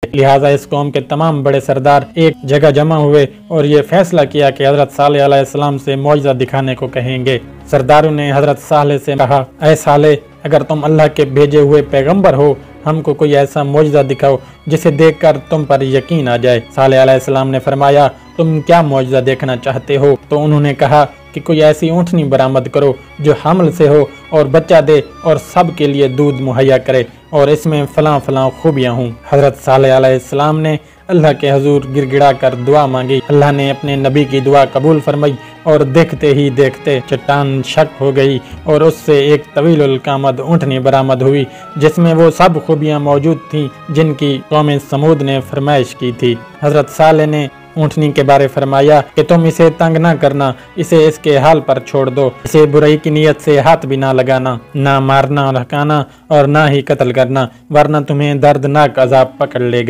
लिहाजा इस कौम के तमाम बड़े सरदार एक जगह जमा हुए और ये फैसला किया कि हजरत सालेह अलैहिस्सलाम से मौजज़ा दिखाने को कहेंगे। सरदारों ने हजरत सालेह से कहा, ऐ सालेह, अगर तुम अल्लाह के भेजे हुए पैगंबर हो, हमको कोई ऐसा मौजज़ा दिखाओ जिसे देखकर तुम पर यकीन आ जाए। सालेह अलैहिस्सलाम ने फरमाया, तुम क्या मौजज़ा देखना चाहते हो? तो उन्होंने कहा कि कोई ऐसी ऊँटनी बरामद करो जो हमल से हो और बच्चा दे और सब के लिए दूध मुहैया करे और इसमें फलां फलां खूबियाँ हों। हज़रत सालेह अलैहिस्सलाम ने अल्लाह के हुजूर गिड़गिड़ा कर दुआ मांगी। अल्लाह ने अपने नबी की दुआ कबूल फरमाई और देखते ही देखते चट्टान शक हो गई और उससे एक तवीलुल कामद ऊँटनी बरामद हुई जिसमें वो सब खूबियाँ मौजूद थीं जिनकी कौम समूद ने फरमाइश की थी। हज़रत सालेह ने ऊँटनी के बारे फरमाया कि तुम इसे तंग ना करना, इसे इसके हाल पर छोड़ दो, इसे बुराई की नीयत से हाथ भी ना लगाना, ना मारना हकाना और ना ही कत्ल करना, वरना तुम्हें दर्दनाक अजाब पकड़ लेगा।